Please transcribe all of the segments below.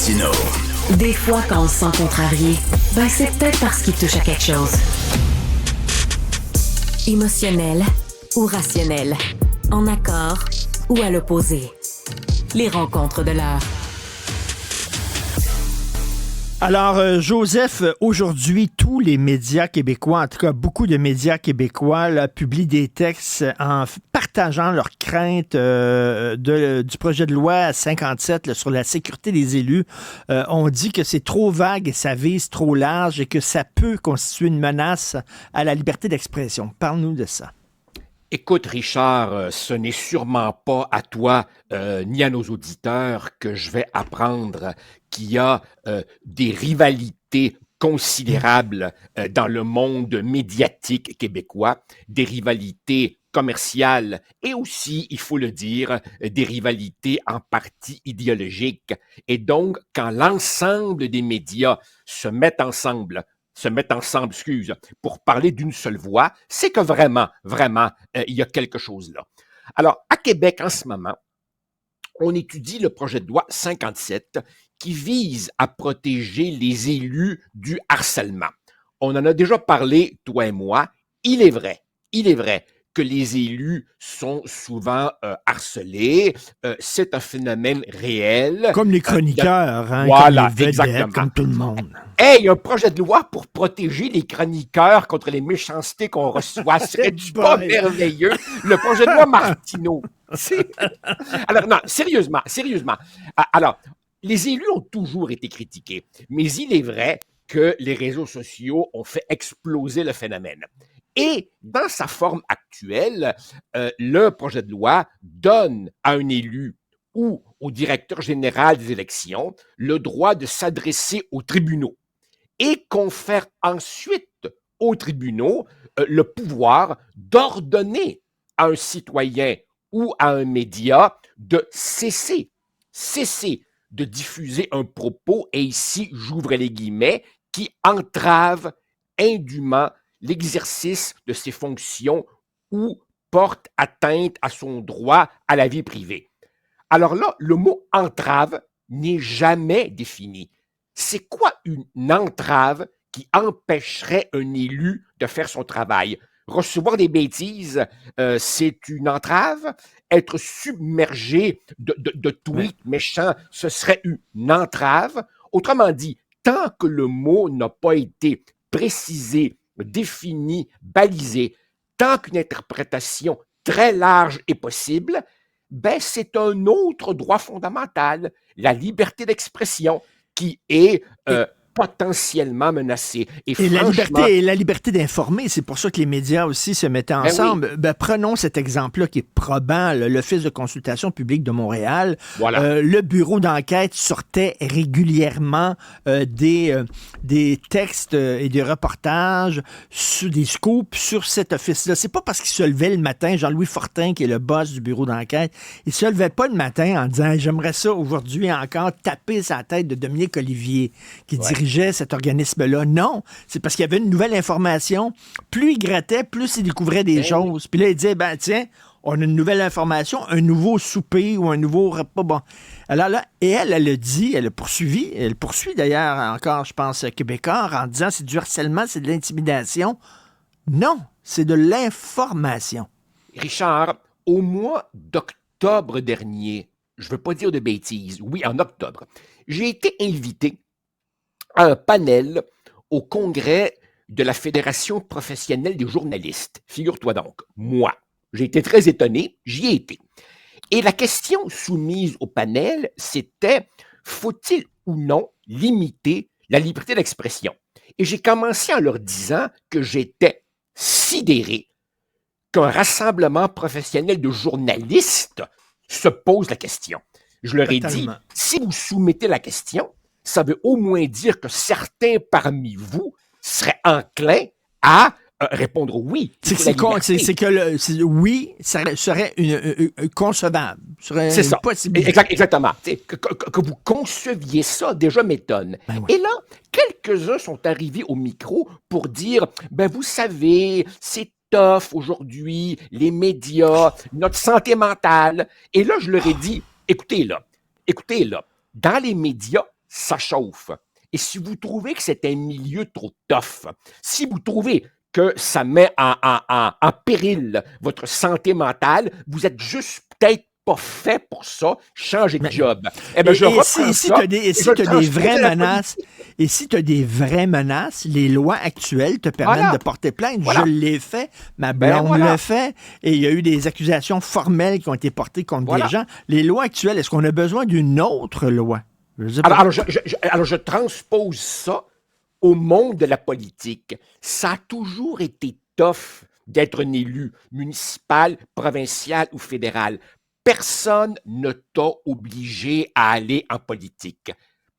Martineau. Des fois, quand on se sent contrarié, c'est peut-être parce qu'il touche à quelque chose. Émotionnel ou rationnel, en accord ou à l'opposé. Les rencontres de l'heure. Alors, Joseph, aujourd'hui, tous les médias québécois, en tout cas beaucoup de médias québécois, là, publient des textes en partageant leurs craintes du projet de loi 57 là, sur la sécurité des élus. On dit que c'est trop vague et ça vise trop large et que ça peut constituer une menace à la liberté d'expression. Parle-nous de ça. Écoute, Richard, ce n'est sûrement pas à toi ni à nos auditeurs que je vais apprendre qu'il y a des rivalités considérables dans le monde médiatique québécois, des rivalités commerciales et aussi, il faut le dire, des rivalités en partie idéologiques. Et donc, quand l'ensemble des médias se mettent ensemble, pour parler d'une seule voix, c'est que vraiment, il y a quelque chose là. Alors, à Québec, en ce moment, on étudie le projet de loi 57 qui vise à protéger les élus du harcèlement. On en a déjà parlé, toi et moi. Il est vrai que les élus sont souvent harcelés. C'est un phénomène réel. Comme les chroniqueurs, voilà, comme les vedettes, exactement. comme tout le monde. Hey, il y a un projet de loi pour protéger les chroniqueurs contre les méchancetés qu'on reçoit. Serait-tu pas merveilleux? Le projet de loi Martineau. Alors, non, sérieusement. Alors, les élus ont toujours été critiqués, mais il est vrai que les réseaux sociaux ont fait exploser le phénomène. Et dans sa forme actuelle, le projet de loi donne à un élu ou au directeur général des élections le droit de s'adresser aux tribunaux et confère ensuite aux tribunaux le pouvoir d'ordonner à un citoyen ou à un média de cesser de diffuser un propos, et ici, j'ouvre les guillemets, qui entrave indûment l'exercice de ses fonctions ou porte atteinte à son droit à la vie privée. Alors là, le mot entrave n'est jamais défini. C'est quoi une entrave qui empêcherait un élu de faire son travail? Recevoir des bêtises, c'est une entrave. Être submergé de tweets méchants, ce serait une entrave. Autrement dit, tant que le mot n'a pas été précisé, défini, balisé, tant qu'une interprétation très large est possible, c'est un autre droit fondamental, la liberté d'expression, qui est potentiellement menacée. Et la liberté d'informer, c'est pour ça que les médias aussi se mettaient ensemble. Oui. Prenons cet exemple-là qui est probant, l'Office de consultation publique de Montréal. Voilà. Le bureau d'enquête sortait régulièrement des textes et des reportages, des scoops sur cet office-là. C'est pas parce qu'il se levait le matin, Jean-Louis Fortin, qui est le boss du bureau d'enquête, il se levait pas le matin en disant « J'aimerais ça aujourd'hui encore taper sa tête de Dominique Olivier, qui dirigeait cet organisme-là. » Non, c'est parce qu'il y avait une nouvelle information. Plus il grattait, plus il découvrait des choses. Puis là, il disait, tiens, on a une nouvelle information, un nouveau souper ou un nouveau repas. Bon. Alors là, et elle a dit, elle poursuit d'ailleurs encore, je pense, Québécois, en disant c'est du harcèlement, c'est de l'intimidation. Non, c'est de l'information. Richard, au mois d'octobre dernier, je ne veux pas dire de bêtises, oui, en octobre, j'ai été invité à un panel au congrès de la Fédération professionnelle des journalistes. Figure-toi donc, moi, j'ai été très étonné, j'y ai été. Et la question soumise au panel, c'était « Faut-il ou non limiter la liberté d'expression ?» Et j'ai commencé en leur disant que j'étais sidéré qu'un rassemblement professionnel de journalistes se pose la question. Je leur ai dit, si vous soumettez la question, ça veut au moins dire que certains parmi vous seraient enclins à répondre oui. C'est que oui, ça serait concevable. C'est ça. Exactement. Que vous conceviez ça déjà m'étonne. Oui. Et là, quelques-uns sont arrivés au micro pour dire, vous savez, c'est tough aujourd'hui, les médias, notre santé mentale. Et là, je leur ai dit, écoutez là, dans les médias, ça chauffe. Et si vous trouvez que c'est un milieu trop tough, si vous trouvez que ça met en péril votre santé mentale, vous êtes juste peut-être pas fait pour ça, changez de job. Eh bien, je reprends si ça. Et si tu as des vraies menaces, et si tu as des vraies menaces, les lois actuelles te permettent de porter plainte. Voilà. Je l'ai fait, ma blonde l'a fait, et il y a eu des accusations formelles qui ont été portées contre des gens. Les lois actuelles, est-ce qu'on a besoin d'une autre loi? Alors, je transpose ça au monde de la politique. Ça a toujours été tough d'être un élu municipal, provincial ou fédéral. Personne ne t'a obligé à aller en politique.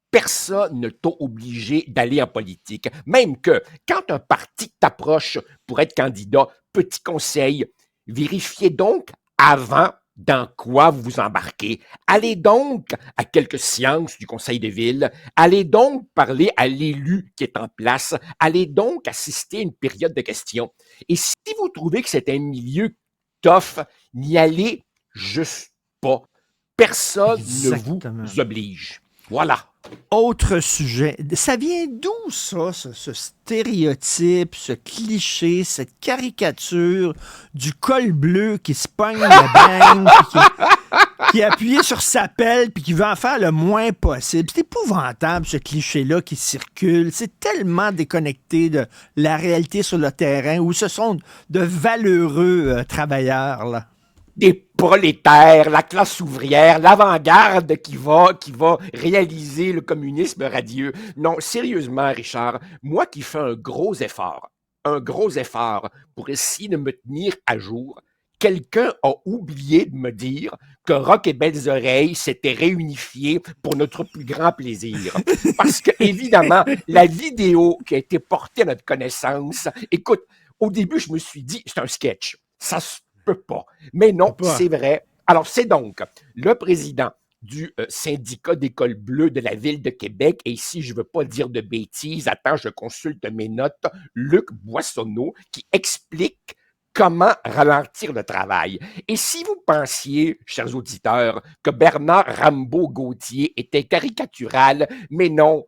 Personne ne t'a obligé d'aller en politique. Même que, quand un parti t'approche pour être candidat, petit conseil, vérifiez donc avant dans quoi vous vous embarquez. Allez donc à quelques séances du conseil de ville. Allez donc parler à l'élu qui est en place. Allez donc assister à une période de questions. Et si vous trouvez que c'est un milieu tough, n'y allez juste pas. Personne ne vous oblige. Voilà. Autre sujet. Ça vient d'où, ça, ce stéréotype, ce cliché, cette caricature du col bleu qui se pogne la bang, qui est appuyé sur sa pelle puis qui veut en faire le moins possible? C'est épouvantable, ce cliché-là qui circule. C'est tellement déconnecté de la réalité sur le terrain où ce sont de valeureux travailleurs, là. Des prolétaires, la classe ouvrière, l'avant-garde qui va réaliser le communisme radieux. Non, sérieusement, Richard, moi qui fais un gros effort pour essayer de me tenir à jour, quelqu'un a oublié de me dire que Rock et Belles Oreilles s'était réunifié pour notre plus grand plaisir. Parce que, évidemment, la vidéo qui a été portée à notre connaissance, écoute, au début, je me suis dit, c'est un sketch. Ça se peut pas. Mais non, c'est vrai. Alors, c'est donc le président du syndicat d'école bleue de la ville de Québec, et ici, je ne veux pas dire de bêtises, attends, je consulte mes notes, Luc Boissonneau, qui explique comment ralentir le travail. Et si vous pensiez, chers auditeurs, que Bernard Rambaud-Gauthier était caricatural, mais non,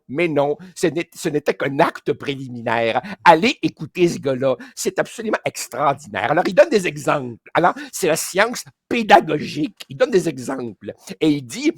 ce n'était qu'un acte préliminaire. Allez écouter ce gars-là, c'est absolument extraordinaire. Alors, il donne des exemples. Alors, c'est la science pédagogique. Il donne des exemples. Et il dit,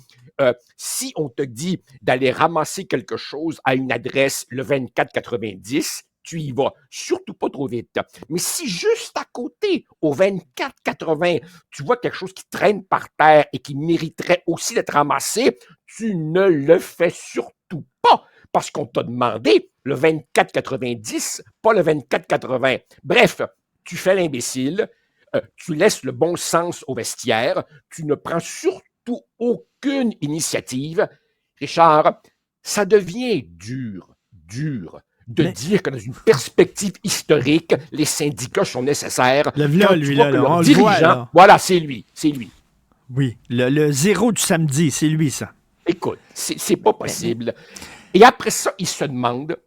si on te dit d'aller ramasser quelque chose à une adresse le 2490, tu y vas, surtout pas trop vite. Mais si juste à côté, au 24,80, tu vois quelque chose qui traîne par terre et qui mériterait aussi d'être ramassé, tu ne le fais surtout pas parce qu'on t'a demandé le 24,90, pas le 24,80. Bref, tu fais l'imbécile, tu laisses le bon sens au vestiaire, tu ne prends surtout aucune initiative. Richard, ça devient dur de dire que dans une perspective historique, les syndicats sont nécessaires. On le voit, là. Voilà, c'est lui. Oui, le zéro du samedi, c'est lui, ça. Écoute, c'est pas possible. Et après ça, ils se demandent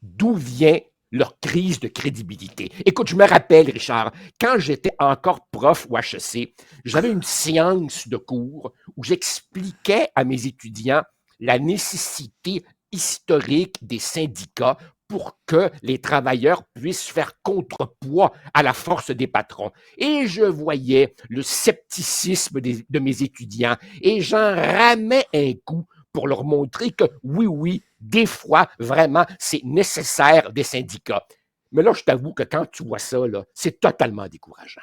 d'où vient leur crise de crédibilité. Écoute, je me rappelle, Richard, quand j'étais encore prof au HEC, j'avais une séance de cours où j'expliquais à mes étudiants la nécessité historique des syndicats pour que les travailleurs puissent faire contrepoids à la force des patrons. Et je voyais le scepticisme de mes étudiants et j'en ramais un coup pour leur montrer que oui, des fois, vraiment, c'est nécessaire des syndicats. Mais là, je t'avoue que quand tu vois ça, là, c'est totalement décourageant.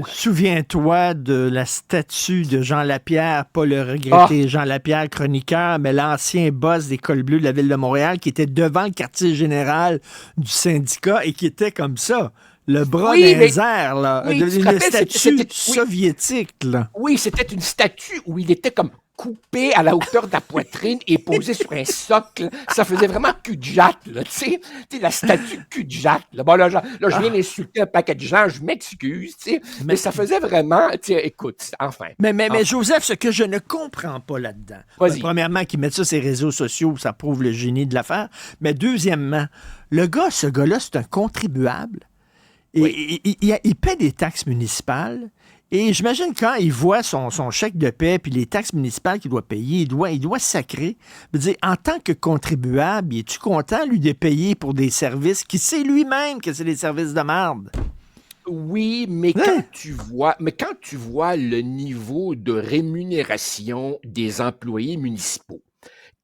Souviens-toi de la statue de Jean Lapierre, pas le regretté Jean Lapierre chroniqueur, mais l'ancien boss des cols bleus de la ville de Montréal qui était devant le quartier général du syndicat et qui était comme ça, le bras dans les airs, là, une statue soviétique. Là. Oui, c'était une statue où il était comme coupé à la hauteur de la poitrine et posé sur un socle. Ça faisait vraiment cul-de-jatte, là, tu sais, la statue cul-de-jatte. Là. Bon, là, je viens d'insulter un paquet de gens, je m'excuse, tu sais, mais ça faisait vraiment, tu sais, écoute, enfin. Mais Joseph, ce que je ne comprends pas là-dedans, premièrement, qu'ils mettent ça sur les réseaux sociaux, ça prouve le génie de l'affaire, mais deuxièmement, ce gars-là, c'est un contribuable. Et il paie des taxes municipales. Et j'imagine quand il voit son chèque de paie puis les taxes municipales qu'il doit payer, il doit sacrer. Je veux dire, en tant que contribuable, es-tu content, lui, de payer pour des services qui sait lui-même que c'est des services de merde? Oui, mais quand tu vois le niveau de rémunération des employés municipaux,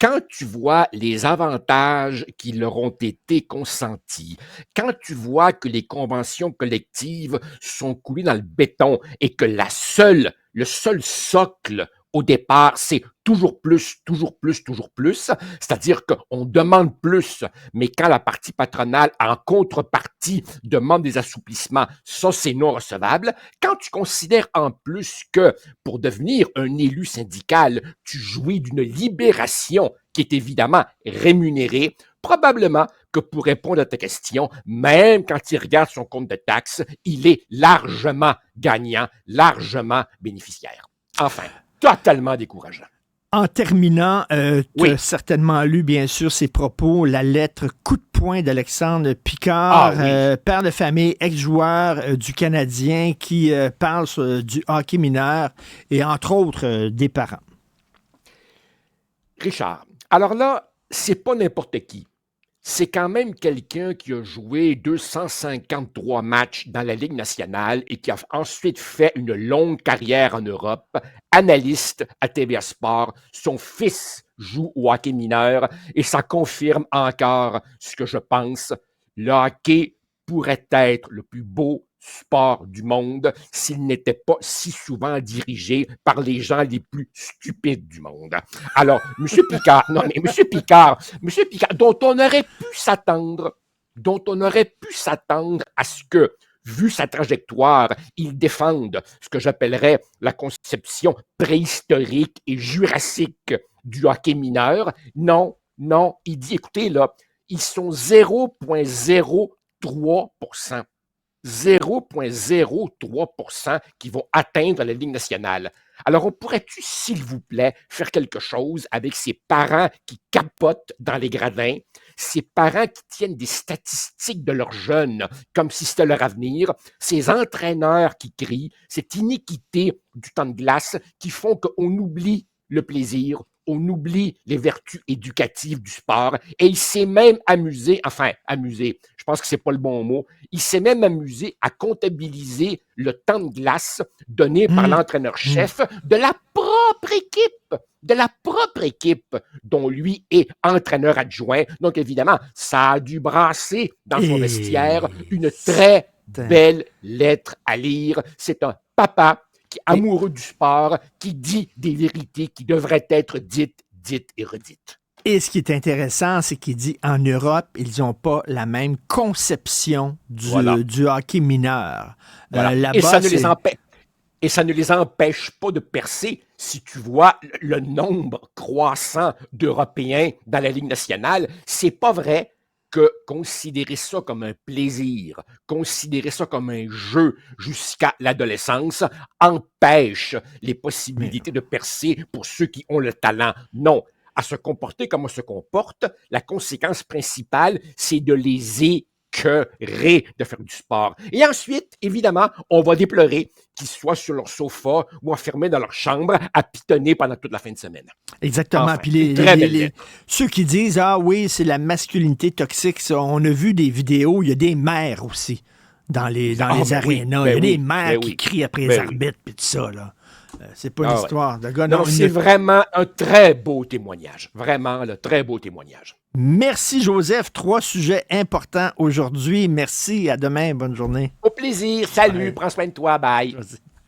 quand tu vois les avantages qui leur ont été consentis, quand tu vois que les conventions collectives sont coulées dans le béton et que le seul socle au départ, c'est toujours plus, toujours plus, toujours plus, c'est-à-dire qu'on demande plus, mais quand la partie patronale, en contrepartie, demande des assouplissements, ça, c'est non recevable. Quand tu considères en plus que pour devenir un élu syndical, tu jouis d'une libération qui est évidemment rémunérée, probablement que pour répondre à ta question, même quand il regarde son compte de taxes, il est largement gagnant, largement bénéficiaire. Enfin, totalement décourageant. En terminant, tu as Oui. certainement lu, bien sûr, ses propos, la lettre coup de poing d'Alexandre Picard, Ah oui. père de famille, ex-joueur du Canadien, qui parle du hockey mineur et entre autres des parents. Richard, alors là, c'est pas n'importe qui. C'est quand même quelqu'un qui a joué 253 matchs dans la Ligue nationale et qui a ensuite fait une longue carrière en Europe, analyste à TVA Sport. Son fils joue au hockey mineur et ça confirme encore ce que je pense. Le hockey pourrait être le plus beau sport du monde s'il n'était pas si souvent dirigé par les gens les plus stupides du monde. Alors, M. Picard, non mais M. Picard, dont on aurait pu s'attendre à ce que, vu sa trajectoire, il défende ce que j'appellerais la conception préhistorique et jurassique du hockey mineur. Non, il dit, écoutez, là, ils sont 0,03%. 0,03% qui vont atteindre la Ligue nationale. Alors, on pourrait-tu, s'il vous plaît, faire quelque chose avec ces parents qui capotent dans les gradins, ces parents qui tiennent des statistiques de leurs jeunes comme si c'était leur avenir, ces entraîneurs qui crient, cette iniquité du temps de glace qui font qu'on oublie le plaisir, on oublie les vertus éducatives du sport et il s'est même amusé, je pense que c'est pas le bon mot, il s'est même amusé à comptabiliser le temps de glace donné par l'entraîneur-chef de la propre équipe dont lui est entraîneur adjoint. Donc évidemment, ça a dû brasser dans son vestiaire une très belle lettre à lire. C'est un papa qui est amoureux du sport, qui dit des vérités qui devraient être dites et redites. Et ce qui est intéressant, c'est qu'il dit en Europe, ils n'ont pas la même conception du hockey mineur. Voilà. Là-bas, Et ça ne les empêche pas de percer. Si tu vois le nombre croissant d'Européens dans la Ligue nationale, c'est pas vrai que considérer ça comme un plaisir, considérer ça comme un jeu jusqu'à l'adolescence empêche les possibilités de percer pour ceux qui ont le talent. Non. À se comporter comme on se comporte, la conséquence principale, c'est de les écœurer de faire du sport. Et ensuite, évidemment, on va déplorer qu'ils soient sur leur sofa ou enfermés dans leur chambre à pitonner pendant toute la fin de semaine. Exactement. Enfin, Puis ceux qui disent, ah oui, c'est la masculinité toxique, ça, on a vu des vidéos, il y a des mères aussi dans les arénas. Il y a des mères qui crient après les arbitres puis tout ça, là. C'est pas une histoire de gars. Non, c'est vraiment un très beau témoignage. Vraiment, le très beau témoignage. Merci, Joseph. 3 sujets importants aujourd'hui. Merci. À demain. Bonne journée. Au plaisir. Salut. Prends soin de toi. Bye. Vas-y.